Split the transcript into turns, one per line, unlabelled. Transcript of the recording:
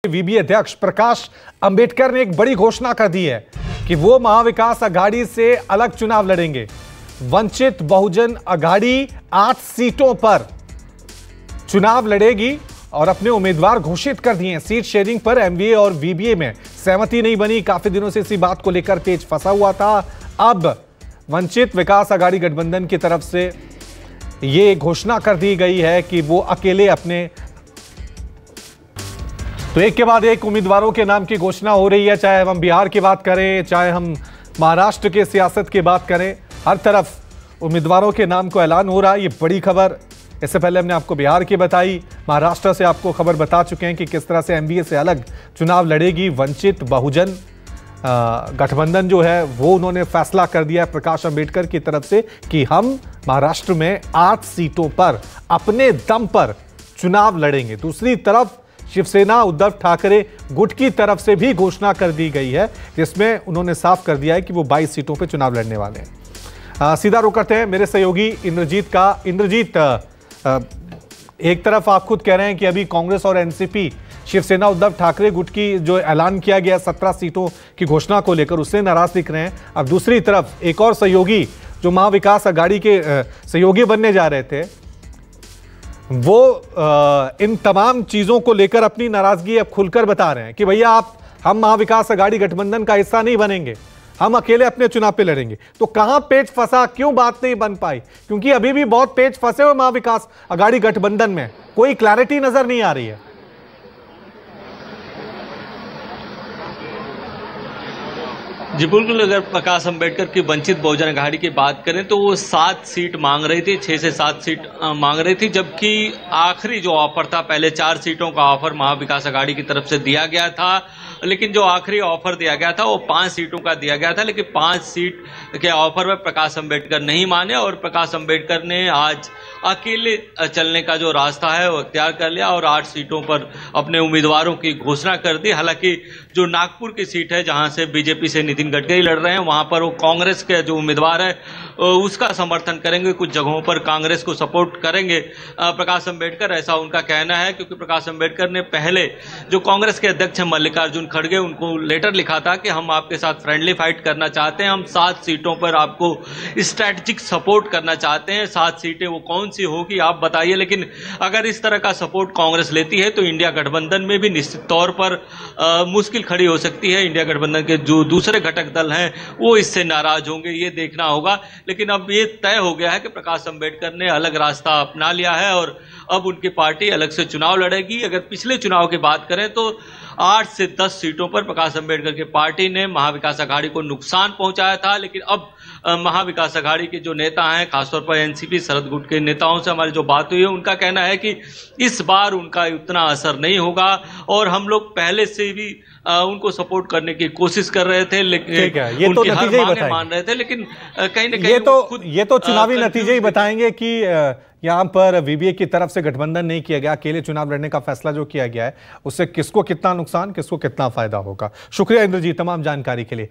वीबी अध्यक्ष प्रकाश अंबेडकर ने एक बड़ी घोषणा कर दी है कि वो महाविकास आघाड़ी से अलग चुनाव लड़ेंगे। वंचित बहुजन आघाड़ी 8 सीटों पर चुनाव लड़ेगी और अपने उम्मीदवार घोषित कर दिए हैं। सीट शेयरिंग पर एमवीए और वीबीए में सहमति नहीं बनी। काफी दिनों से इसी बात को लेकर पेच फंसा हुआ था। अब वंचित विकास आघाड़ी गठबंधन की तरफ से ये घोषणा कर दी गई है कि वो अकेले अपने तो एक के बाद एक उम्मीदवारों के नाम की घोषणा हो रही है। चाहे हम बिहार की बात करें, चाहे हम महाराष्ट्र के सियासत की बात करें, हर तरफ उम्मीदवारों के नाम को ऐलान हो रहा है। ये बड़ी खबर, इससे पहले हमने आपको बिहार की बताई, महाराष्ट्र से आपको खबर बता चुके हैं कि किस तरह से एमवीए से अलग चुनाव लड़ेगी वंचित बहुजन गठबंधन जो है वो उन्होंने फैसला कर दिया है प्रकाश अंबेडकर की तरफ से कि हम महाराष्ट्र में 8 सीटों पर अपने दम पर चुनाव लड़ेंगे। दूसरी तरफ शिवसेना उद्धव ठाकरे गुट की तरफ से भी घोषणा कर दी गई है जिसमें उन्होंने साफ कर दिया है कि वो 22 सीटों पर चुनाव लड़ने वाले हैं। सीधा रुख करते हैं मेरे सहयोगी इंद्रजीत का। इंद्रजीत, एक तरफ आप खुद कह रहे हैं कि अभी कांग्रेस और एनसीपी शिवसेना उद्धव ठाकरे गुट की जो ऐलान किया गया 17 सीटों की घोषणा को लेकर उससे नाराज दिख रहे हैं। अब दूसरी तरफ एक और सहयोगी जो महाविकास आघाड़ी के सहयोगी बनने जा रहे थे वो इन तमाम चीजों को लेकर अपनी नाराजगी अब खुलकर बता रहे हैं कि भैया हम महाविकास आघाड़ी गठबंधन का हिस्सा नहीं बनेंगे, हम अकेले अपने चुनाव पे लड़ेंगे। तो कहां पेच फंसा, क्यों बात नहीं बन पाई? क्योंकि अभी भी बहुत पेच फंसे हुए महाविकास आघाड़ी गठबंधन में, कोई क्लैरिटी नजर नहीं आ रही है।
जी बिल्कुल, अगर प्रकाश अंबेडकर की वंचित बहुजन आघाड़ी की बात करें तो वो 7 सीट मांग रही थी, 6 से 7 सीट मांग रही थी, जबकि आखिरी जो ऑफर था, पहले 4 सीटों का ऑफर महाविकास आघाड़ी की तरफ से दिया गया था, लेकिन जो आखिरी ऑफर दिया गया था वो 5 सीटों का दिया गया था। लेकिन 5 सीट के ऑफर में प्रकाश अंबेडकर नहीं माने और प्रकाश अंबेडकर ने आज अकेले चलने का जो रास्ता है वो अख्तियार कर लिया और 8 सीटों पर अपने उम्मीदवारों की घोषणा कर दी। हालांकि जो नागपुर की सीट है जहां से बीजेपी से नितिन गडकरी लड़ रहे हैं, वहां पर वो कांग्रेस के जो उम्मीदवार है उसका समर्थन करेंगे, कुछ जगहों पर कांग्रेस को सपोर्ट करेंगे प्रकाश अंबेडकर, ऐसा उनका कहना है। क्योंकि प्रकाश अंबेडकर ने पहले जो कांग्रेस के अध्यक्ष मल्लिकार्जुन खड़गे उनको लेटर लिखा था कि हम आपके साथ फ्रेंडली फाइट करना चाहते हैं, हम 7 सीटों पर आपको स्ट्रैटेजिक सपोर्ट करना चाहते हैं, 7 सीटें वो कौन सी होगी आप बताइए। लेकिन अगर इस तरह का सपोर्ट कांग्रेस लेती है तो इंडिया गठबंधन में भी निश्चित तौर पर मुश्किल खड़ी हो सकती है। इंडिया गठबंधन के जो दूसरे घटक दल हैं वो इससे नाराज होंगे, ये देखना होगा। लेकिन अब ये तय हो गया है कि प्रकाश अंबेडकर ने अलग रास्ता अपना लिया है और अब उनकी पार्टी अलग से चुनाव लड़ेगी। अगर पिछले चुनाव की बात करें तो 8 से 10 सीटों पर प्रकाश अंबेडकर की पार्टी ने महाविकास आघाड़ी को नुकसान पहुंचाया था। लेकिन अब महाविकास आघाड़ी के जो नेता हैं, खासतौर पर एनसीपी शरद गुट के नेताओं से हमारी जो बात हुई है, उनका कहना है कि इस बार उनका उतना असर नहीं होगा और हम लोग पहले से भी उनको सपोर्ट करने की कोशिश कर रहे थे, लेकिन
ये
उनकी
तो
हर मांगे मान रहे थे। लेकिन कहीं ना कहीं
ये तो चुनावी नतीजे ही बताएंगे कि यहां पर वीबीए की तरफ से गठबंधन नहीं किया गया, अकेले चुनाव लड़ने का फैसला जो किया गया है उससे किसको कितना नुकसान, किसको कितना फायदा होगा। शुक्रिया इंद्रजीत तमाम जानकारी के लिए।